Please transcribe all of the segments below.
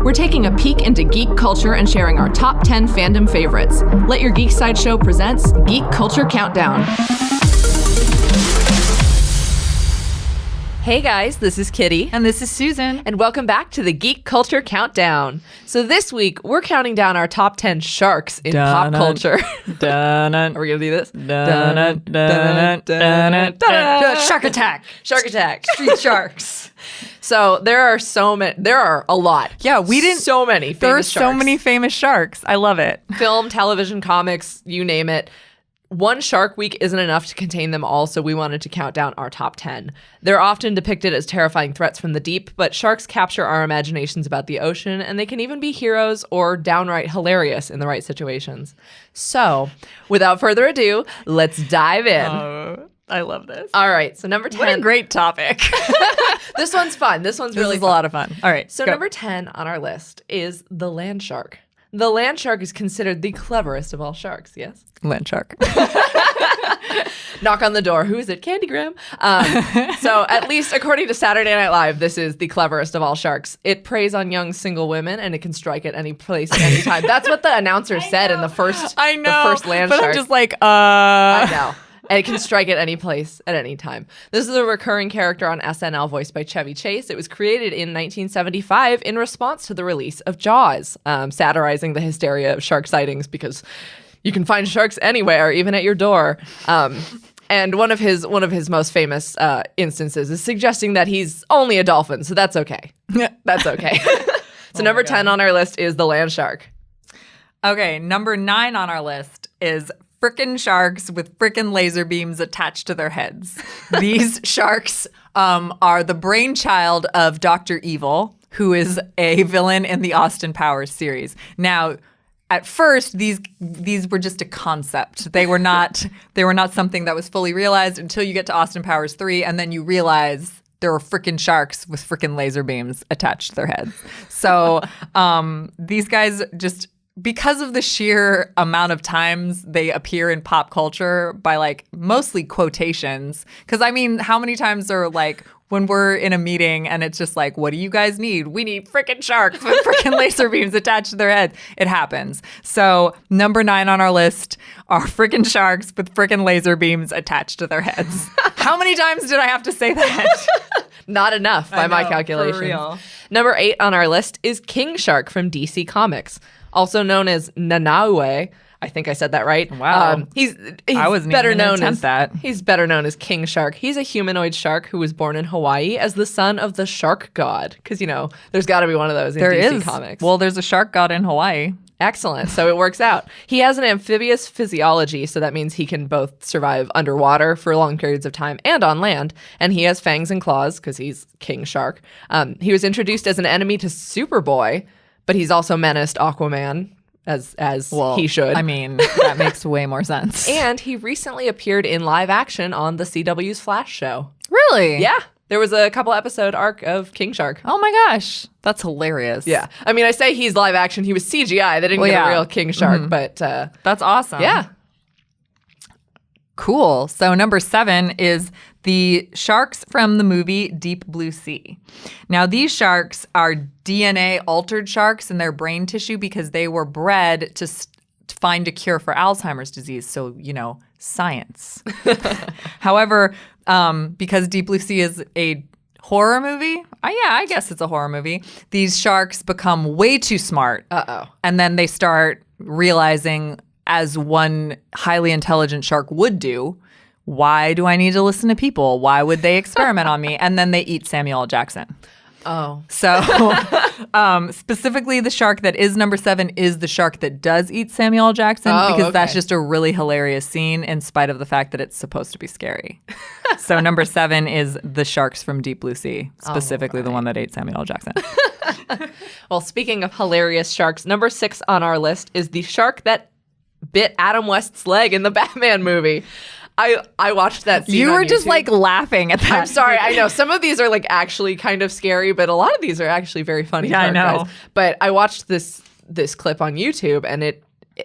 We're taking a peek into geek culture and sharing our top 10 fandom favorites. Let Your Geek Sideshow presents Geek Culture Countdown. Hey guys, this is Kitty. And this is Susan. And welcome back to the Geek Culture Countdown. So this week, we're counting down our top 10 sharks in pop culture. Are we going to do this? Shark Attack. Shark Attack. Street sharks. So there are a lot. Yeah, we didn't. So many famous There are sharks. so many famous sharks. I love it. Film, television, comics, you name it. One Shark Week isn't enough to contain them all, so we wanted to count down our top 10. They're often depicted as terrifying threats from the deep, but sharks capture our imaginations about the ocean, and they can even be heroes or downright hilarious in the right situations. So, without further ado, let's dive in. Oh, I love this. All right, so number 10. What a great topic. This one's fun. This one's really This is fun. a lot of fun. All right, So go. number 10 on our list is the land shark. The land shark is considered the cleverest of all sharks, yes? Land shark. Knock on the door. Who is it? Candy Graham. So at least according to Saturday Night Live, this is the cleverest of all sharks. It preys on young single women and it can strike at any place at any time. That's what the announcer said in the first land but shark. I'm just like, I know. And it can strike at any place at any time. This is a recurring character on SNL voiced by Chevy Chase. It was created in 1975 in response to the release of Jaws, satirizing the hysteria of shark sightings because you can find sharks anywhere, even at your door. And one of his most famous instances is suggesting that he's only a dolphin, so that's okay. That's okay. So number 10 on our list is the land shark. Okay, number 9 on our list is frickin' sharks with frickin' laser beams attached to their heads. These sharks are the brainchild of Dr. Evil, who is a villain in the Austin Powers series. Now, at first, these were just a concept. They were not something that was fully realized until you get to Austin Powers 3, and then you realize there were frickin' sharks with frickin' laser beams attached to their heads. So these guys just, because of the sheer amount of times they appear in pop culture by like mostly quotations, because I mean, how many times are like when we're in a meeting and it's just like, what do you guys need? We need frickin' sharks with frickin' laser beams attached to their heads. It happens. So number 9 on our list are frickin' sharks with frickin' laser beams attached to their heads. How many times did I have to say that? Not enough by my calculations. For real. Number 8 on our list is King Shark from DC Comics, also known as Nanaue. I think I said that right. Wow. He's I wasn't better even gonna known attempt as that. He's better known as King Shark. He's a humanoid shark who was born in Hawaii as the son of the shark god. Because there's got to be one of those in DC Comics. Well, there's a shark god in Hawaii. Excellent. So it works out. He has an amphibious physiology, so that means he can both survive underwater for long periods of time and on land. And he has fangs and claws because he's King Shark. He was introduced as an enemy to Superboy, but he's also menaced Aquaman, as he should. I mean, that makes way more sense. And he recently appeared in live action on the CW's Flash show. Really? Yeah. There was a couple episode arc of King Shark. Oh my gosh. That's hilarious. Yeah. I mean, I say he's live action. He was CGI. They didn't get a real King Shark, but... that's awesome. Yeah. Cool. So number 7 is the sharks from the movie Deep Blue Sea. Now, these sharks are DNA altered sharks in their brain tissue because they were bred to find a cure for Alzheimer's disease. So, science. However, because Deep Blue Sea is a horror movie, I guess it's a horror movie, these sharks become way too smart. Uh-oh. And then they start realizing, as one highly intelligent shark would do, why do I need to listen to people? Why would they experiment on me? And then they eat Samuel L. Jackson. Oh. So specifically the shark that is number 7 is the shark that does eat Samuel L. Jackson because that's just a really hilarious scene in spite of the fact that it's supposed to be scary. So number 7 is the sharks from Deep Blue Sea, specifically the one that ate Samuel L. Jackson. Well, speaking of hilarious sharks, number 6 on our list is the shark that bit Adam West's leg in the Batman movie. I watched that scene. You were on just YouTube. like laughing at that. I'm sorry. I know some of these are like actually kind of scary, but a lot of these are actually very funny. Yeah, I know. Guys. But I watched this clip on YouTube, and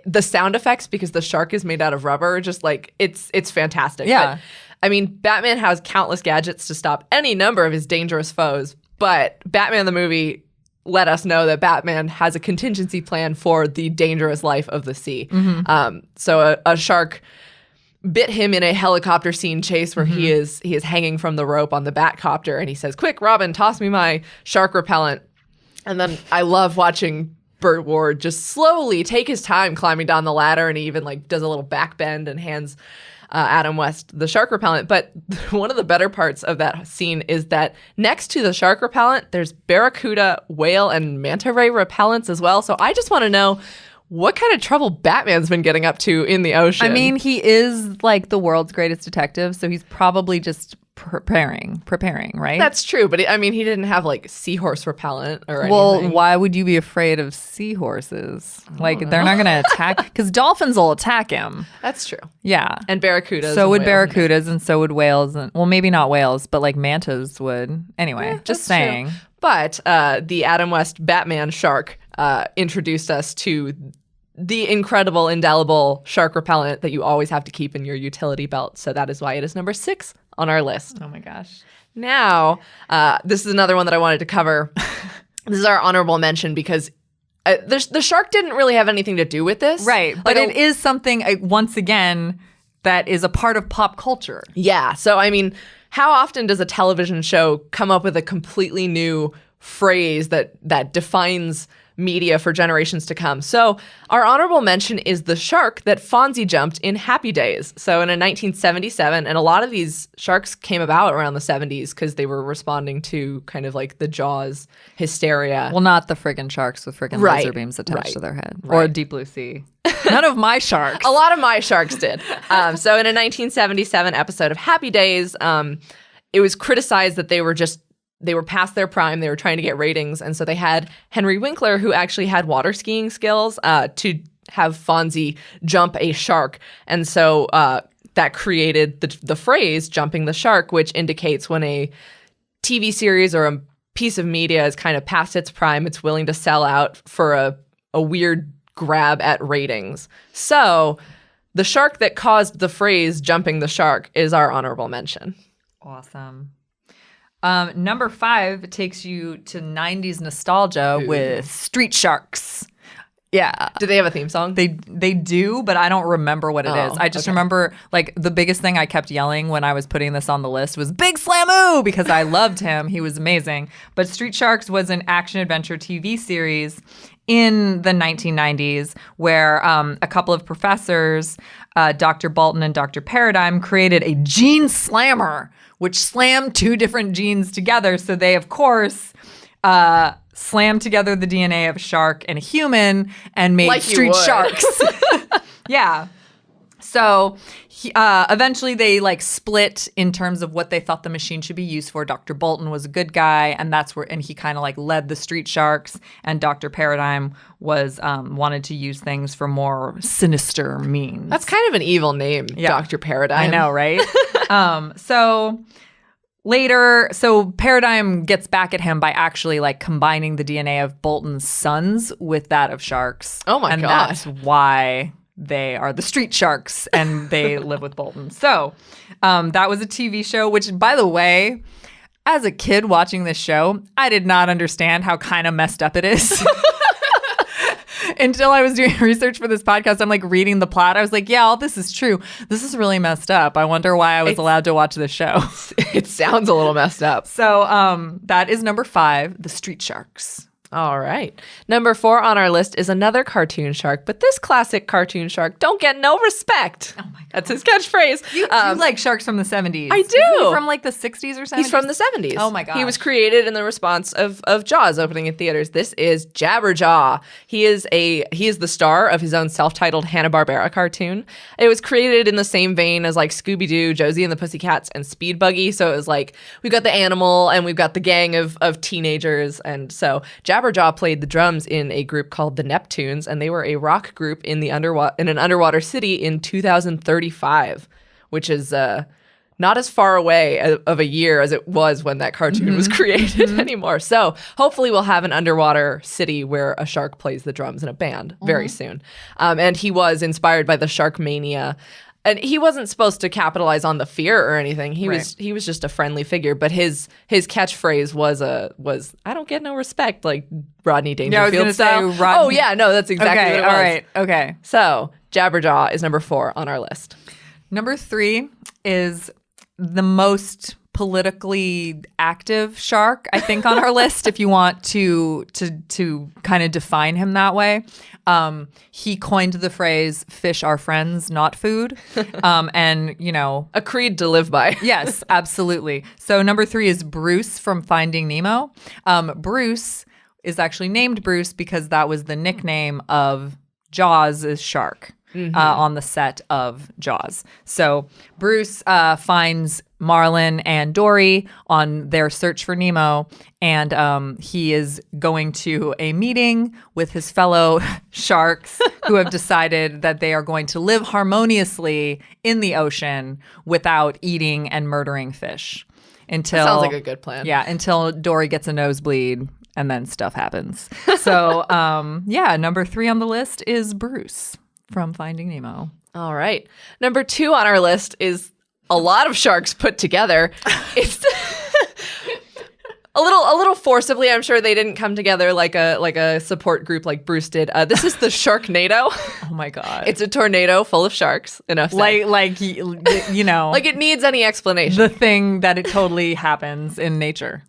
the sound effects, because the shark is made out of rubber, just like it's fantastic. Yeah. But, I mean, Batman has countless gadgets to stop any number of his dangerous foes, but Batman the movie let us know that Batman has a contingency plan for the dangerous life of the sea. So a shark bit him in a helicopter scene chase where he is hanging from the rope on the Batcopter, and he says, "Quick, Robin, toss me my shark repellent." And then I love watching Burt Ward just slowly take his time climbing down the ladder, and he even like does a little back bend and hands Adam West the shark repellent. But one of the better parts of that scene is that next to the shark repellent, there's barracuda, whale, and manta ray repellents as well. So I just want to know what kind of trouble Batman's been getting up to in the ocean. I mean, he is like the world's greatest detective, so he's probably just preparing, right? That's true, but he didn't have like seahorse repellent or anything. Well, why would you be afraid of seahorses? Like, they're not going to attack, because dolphins will attack him. That's true. Yeah. And barracudas. So and would whales barracudas, and so would whales. And, well, maybe not whales, but like mantas would. Anyway, just saying. True. But the Adam West Batman shark introduced us to the incredible, indelible shark repellent that you always have to keep in your utility belt. So that is why it is number 6 on our list. Oh my gosh. Now, this is another one that I wanted to cover. This is our honorable mention because the shark didn't really have anything to do with this. Right. But it is something, once again, that is a part of pop culture. Yeah. So, I mean, how often does a television show come up with a completely new phrase that defines media for generations to come? So our honorable mention is the shark that Fonzie jumped in Happy Days. So in 1977, and a lot of these sharks came about around the 70s because they were responding to kind of like the Jaws hysteria. Well, not the friggin' sharks with friggin' laser beams attached to their head. Or Deep Blue Sea. None of my sharks. A lot of my sharks did. So in a 1977 episode of Happy Days, it was criticized that they were past their prime. They were trying to get ratings. And so they had Henry Winkler, who actually had water skiing skills, to have Fonzie jump a shark. And so that created the phrase jumping the shark, which indicates when a TV series or a piece of media is kind of past its prime, it's willing to sell out for a weird grab at ratings. So the shark that caused the phrase jumping the shark is our honorable mention. Awesome. Number 5 takes you to 90s nostalgia with Street Sharks. Yeah. Do they have a theme song? They do, but I don't remember what it is. I just remember, like, the biggest thing I kept yelling when I was putting this on the list was Big Slamoo, because I loved him. He was amazing. But Street Sharks was an action-adventure TV series in the 1990s where a couple of professors, Dr. Bolton and Dr. Paradigm, created a gene slammer, which slammed 2 different genes together. So they, of course, slammed together the DNA of a shark and a human and made street sharks. Yeah. So eventually they like split in terms of what they thought the machine should be used for. Dr. Bolton was a good guy, and he kind of like led the street sharks, and Dr. Paradigm was wanted to use things for more sinister means. That's kind of an evil name, Dr. Paradigm. I know, right? So later, Paradigm gets back at him by actually like combining the DNA of Bolton's sons with that of sharks. Oh my God. And that's why they are the street sharks and they live with Bolton. So that was a TV show, which, by the way, as a kid watching this show, I did not understand how kind of messed up it is. Until I was doing research for this podcast, I'm like reading the plot. I was like, yeah, all this is true. This is really messed up. I wonder why I was allowed to watch this show. It sounds a little messed up. So that is number 5, the Street Sharks. All right. Number 4 on our list is another cartoon shark, but this classic cartoon shark don't get no respect. Oh my God. That's his catchphrase. You like sharks from the 70s. I do. Isn't he from like the 60s or 70s? He's from the 70s. Oh my God. He was created in the response of Jaws opening in theaters. This is Jabberjaw. He is the star of his own self-titled Hanna-Barbera cartoon. It was created in the same vein as like Scooby-Doo, Josie and the Pussycats, and Speed Buggy. So it was like we've got the animal and we've got the gang of teenagers. And so Jabberjaw played the drums in a group called the Neptunes, and they were a rock group in an underwater city in 2035, which is not as far away of a year as it was when that cartoon was created anymore. So hopefully we'll have an underwater city where a shark plays the drums in a band very soon. And he was inspired by the Sharkmania and he wasn't supposed to capitalize on the fear or anything. He Right. was just a friendly figure. But his catchphrase was "I don't get no respect," like Rodney Dangerfield gonna say style. Rodney- Oh yeah, no, that's exactly what it was. all right. Okay. So Jabberjaw is number 4 on our list. Number 3 is the most politically active shark, I think, on our list. If you want to kind of define him that way, he coined the phrase "fish are friends, not food," and A creed to live by. yes, absolutely. So number 3 is Bruce from Finding Nemo. Bruce is actually named Bruce because that was the nickname of Jaws' shark. On the set of Jaws. So Bruce finds Marlin and Dory on their search for Nemo, and he is going to a meeting with his fellow sharks who have decided that they are going to live harmoniously in the ocean without eating and murdering fish. Until Sounds like a good plan. Yeah, until Dory gets a nosebleed and then stuff happens. So number 3 on the list is Bruce from Finding Nemo. All right. Number 2 on our list is a lot of sharks put together. It's a little forcibly. I'm sure they didn't come together like a support group like Bruce did. This is the Sharknado. Oh my god! It's a tornado full of sharks. Enough said. Like Like it needs any explanation. the thing that it totally happens in nature.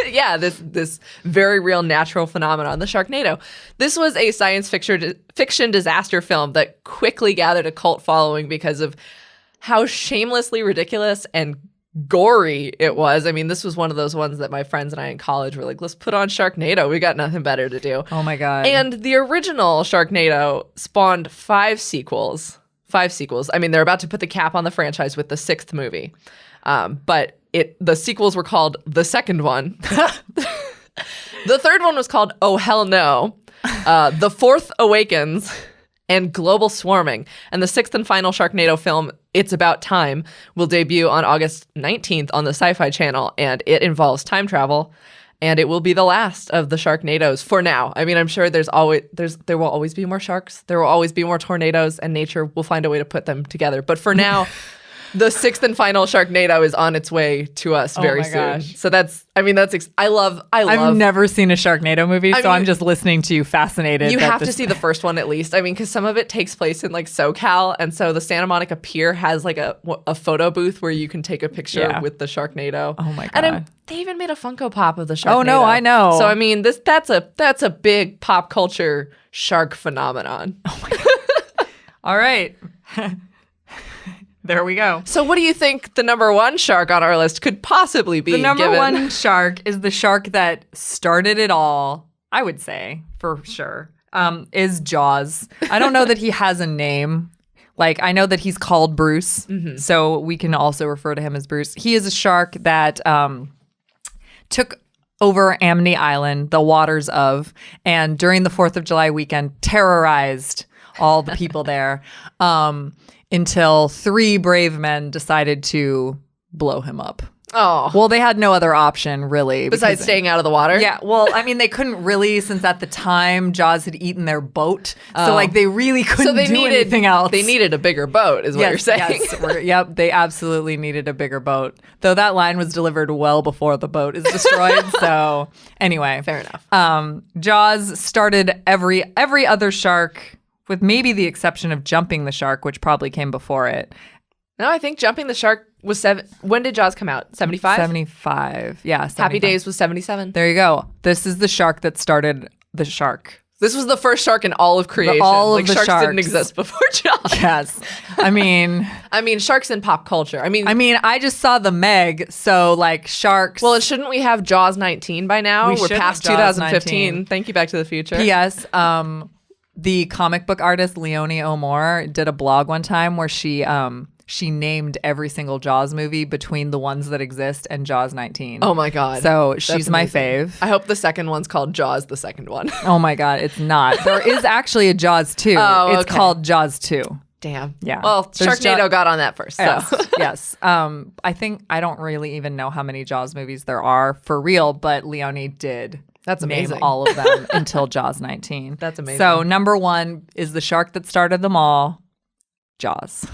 Yeah, this very real natural phenomenon, the Sharknado. This was a science fiction disaster film that quickly gathered a cult following because of how shamelessly ridiculous and gory it was. I mean, this was one of those ones that my friends and I in college were like, let's put on Sharknado. We got nothing better to do. Oh my god! And the original Sharknado spawned 5 sequels. 5 sequels. I mean, they're about to put the cap on the franchise with the 6th movie. But the sequels were called The Second One. The third one was called Oh Hell No. The Fourth Awakens and Global Swarming. And the 6th and final Sharknado film, It's About Time, will debut on August 19th on the Sci-Fi Channel, and it involves time travel. And it will be the last of the Sharknadoes for now. I mean, I'm sure there will always be more sharks. There will always be more tornadoes, and nature will find a way to put them together. But for now, the 6th and final Sharknado is on its way to us very soon. Gosh. So I love. I've never seen a Sharknado movie, so I'm just listening to you fascinated. You have to see the first one at least. I mean, because some of it takes place in like SoCal, and so the Santa Monica Pier has like a photo booth where you can take a picture with the Sharknado. Oh my god! And they even made a Funko Pop of the Sharknado. Oh no, I know. So I mean, that's a big pop culture shark phenomenon. Oh my god! All right. There we go. So what do you think the number 1 shark on our list could possibly be? The number 1 shark is the shark that started it all, I would say, for sure, is Jaws. I don't know that he has a name. Like, I know that he's called Bruce, so we can also refer to him as Bruce. He is a shark that took over Amity Island, the waters of, and during the 4th of July weekend, terrorized all the people there. Until 3 brave men decided to blow him up. Oh. Well, they had no other option, really. Besides staying out of the water? Yeah. Well, I mean, they couldn't really, since at the time Jaws had eaten their boat. So, like, they really couldn't do anything else. They needed a bigger boat, is what you're saying. Yes. Yep. They absolutely needed a bigger boat. Though that line was delivered well before the boat is destroyed. So, anyway. Fair enough. Jaws started every other shark, with maybe the exception of Jumping the Shark, which probably came before it. No, I think Jumping the Shark was 7. When did Jaws come out? 75? 75. Yeah, 75. Happy Days was 77. There you go. This is the shark that started the shark. This was the first shark in all of creation. All of the sharks didn't sharks. exist before Jaws. Yes. I mean, sharks in pop culture. I mean, I just saw the Meg, so like sharks. Well, shouldn't we have Jaws 19 by now? We We're should past have Jaws 2015. 19. Thank you, Back to the Future. P.S. The comic book artist Leonie O'Moore did a blog one time where she named every single Jaws movie between the ones that exist and Jaws 19. Oh my God. So she's That's my amazing. fave. I hope the second one's called Jaws, the second one. Oh my God, it's not. There is actually a Jaws 2. Oh, It's okay. called Jaws 2. Damn. Yeah. Well, There's Sharknado got on that first. So. Yes. Yes. I think I don't really even know how many Jaws movies there are for real, but Leonie did. That's amazing. Name all of them until Jaws 19. That's amazing. So number 1 is the shark that started them all, Jaws.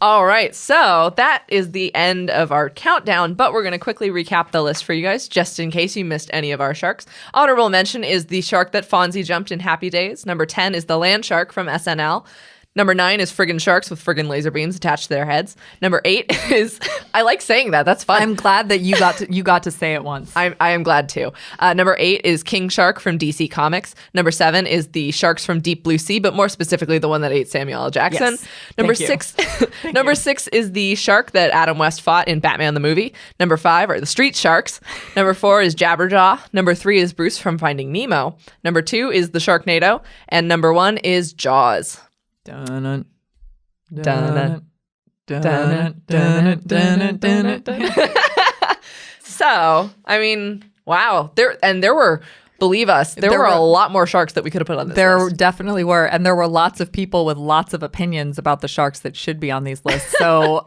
All right, so that is the end of our countdown, but we're going to quickly recap the list for you guys, just in case you missed any of our sharks. Honorable mention is the shark that Fonzie jumped in Happy Days. Number 10 is the land shark from SNL. Number 9 is friggin' sharks with friggin' laser beams attached to their heads. Number 8 is, I like saying that. That's fun. I'm glad that you got to say it once. I am glad too. Number 8 is King Shark from DC Comics. Number 7 is the sharks from Deep Blue Sea, but more specifically the one that ate Samuel L. Jackson. Yes. Number 6, number 6 is the shark that Adam West fought in Batman the movie. Number 5 are the street sharks. Number 4 is Jabberjaw. Number 3 is Bruce from Finding Nemo. Number 2 is the Sharknado, and number 1 is Jaws. Dun-dun, Dun-dun, dun-dun, dun-dun, dun-dun, dun-dun. So, I mean, wow. There were, believe us, there were a lot more sharks that we could have put on this There list. definitely were. And there were lots of people with lots of opinions about the sharks that should be on these lists. So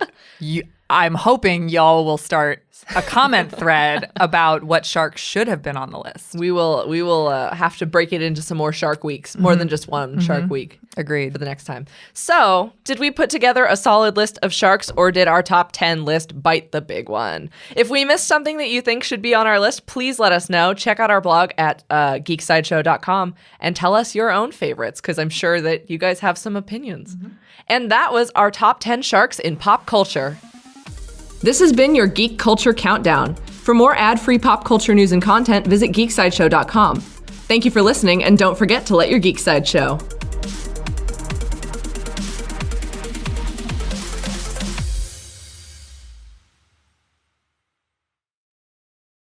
I'm hoping y'all will start a comment thread about what sharks should have been on the list. We will have to break it into some more shark weeks, more than just one shark week. Agreed. For the next time. So, did we put together a solid list of sharks, or did our top 10 list bite the big one? If we missed something that you think should be on our list, please let us know. Check out our blog at geeksideshow.com and tell us your own favorites, because I'm sure that you guys have some opinions. And that was our top 10 sharks in pop culture. This has been your Geek Culture Countdown. For more ad-free pop culture news and content, visit geeksideshow.com. Thank you for listening, and don't forget to let your geek side show.